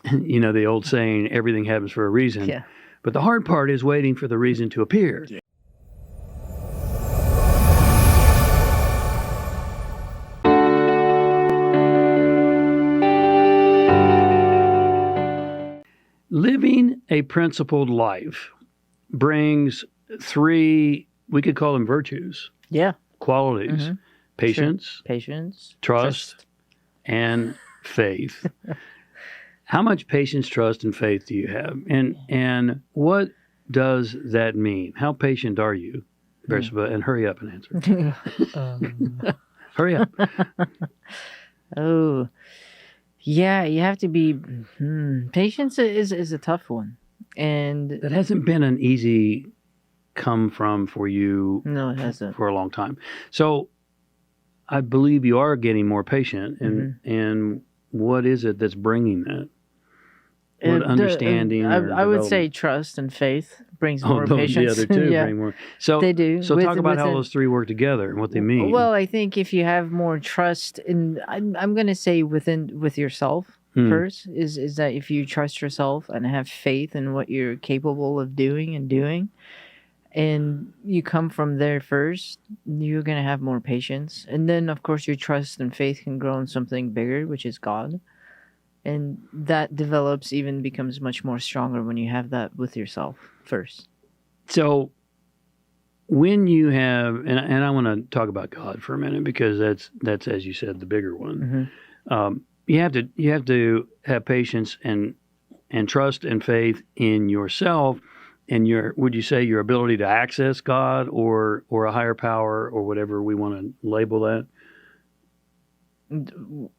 The old saying, everything happens for a reason. Yeah. But the hard part is waiting for the reason to appear. Yeah. Living a principled life brings three, we could call them virtues. Yeah. Qualities. Mm-hmm. Patience. Sure. Patience. Trust. And faith. How much patience, trust, and faith do you have? And what does that mean? How patient are you, Bersaba? And hurry up and answer. Hurry up. Oh, yeah, you have to be... Patience is a tough one. And that hasn't been an easy come from for you. No, it hasn't. For a long time. So I believe you are getting more patient. And what is it that's bringing that? What understanding? I would say trust and faith brings more patience. The other two bring more. So they do. So talk about how those three work together and what they mean. Well, I think if you have more trust I'm going to say with yourself first, is that if you trust yourself and have faith in what you're capable of doing, and you come from there first, you're going to have more patience. And then, of course, your trust and faith can grow in something bigger, which is God. And that develops, even becomes much more stronger when you have that with yourself first. So when you have, and I want to talk about God for a minute, because that's as you said, the bigger one. You have to have patience and trust and faith in yourself and would you say your ability to access God or a higher power or whatever we want to label that?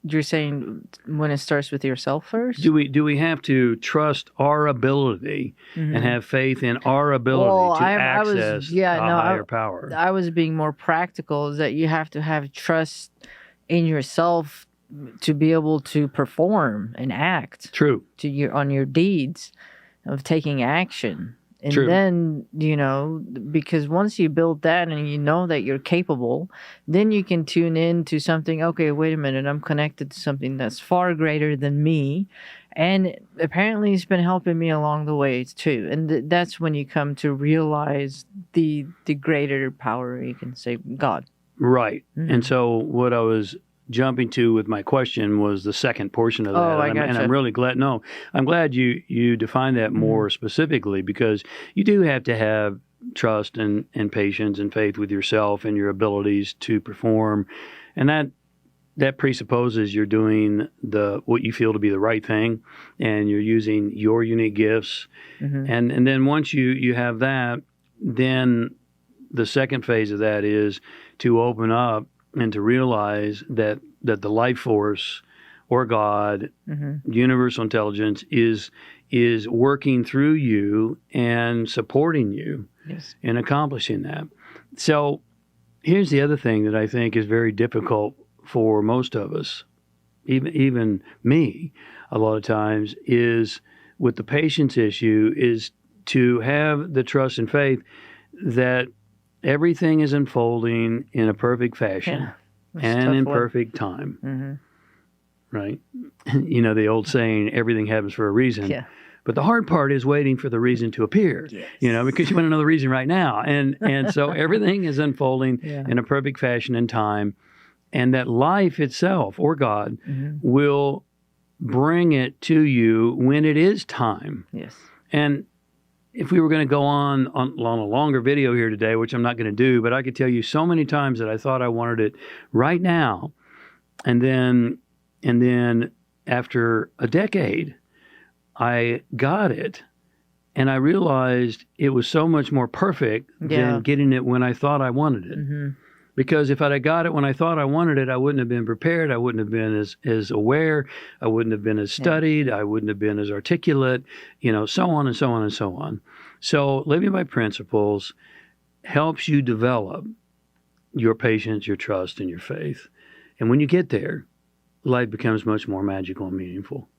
You're saying when it starts with yourself first? Do we have to trust our ability and have faith in our ability to access a higher power? I was being more practical, is that you have to have trust in yourself to be able to perform and act. True. On your deeds of taking action. And True. Then, because once you build that and you know that you're capable, then you can tune in to something, okay, wait a minute, I'm connected to something that's far greater than me. And apparently it's been helping me along the way too. And that's when you come to realize the greater power, you can say, God. Right. And so what I was jumping to with my question was the second portion of that. And I'm really glad. No, I'm glad you defined that more specifically, because you do have to have trust and patience and faith with yourself and your abilities to perform. And that presupposes you're doing what you feel to be the right thing, and you're using your unique gifts. And then once you have that, then the second phase of that is to open up and to realize that the life force or God, universal intelligence, is working through you and supporting you in accomplishing that. So here's the other thing that I think is very difficult for most of us, even me, a lot of times, is with the patience issue, is to have the trust and faith that everything is unfolding in a perfect fashion and in perfect time. Right? The old saying, everything happens for a reason. Yeah. But the hard part is waiting for the reason to appear, because you want to know the reason right now. And so everything is unfolding in a perfect fashion and time. And that life itself, or God, will bring it to you when it is time. Yes. And if we were going to go on a longer video here today, which I'm not going to do, but I could tell you so many times that I thought I wanted it right now. And then after a decade, I got it. And I realized it was so much more perfect than getting it when I thought I wanted it. Because if I'd have got it when I thought I wanted it, I wouldn't have been prepared. I wouldn't have been as aware. I wouldn't have been as studied. I wouldn't have been as articulate, so on and so on and so on. So living by principles helps you develop your patience, your trust, and your faith. And when you get there, life becomes much more magical and meaningful.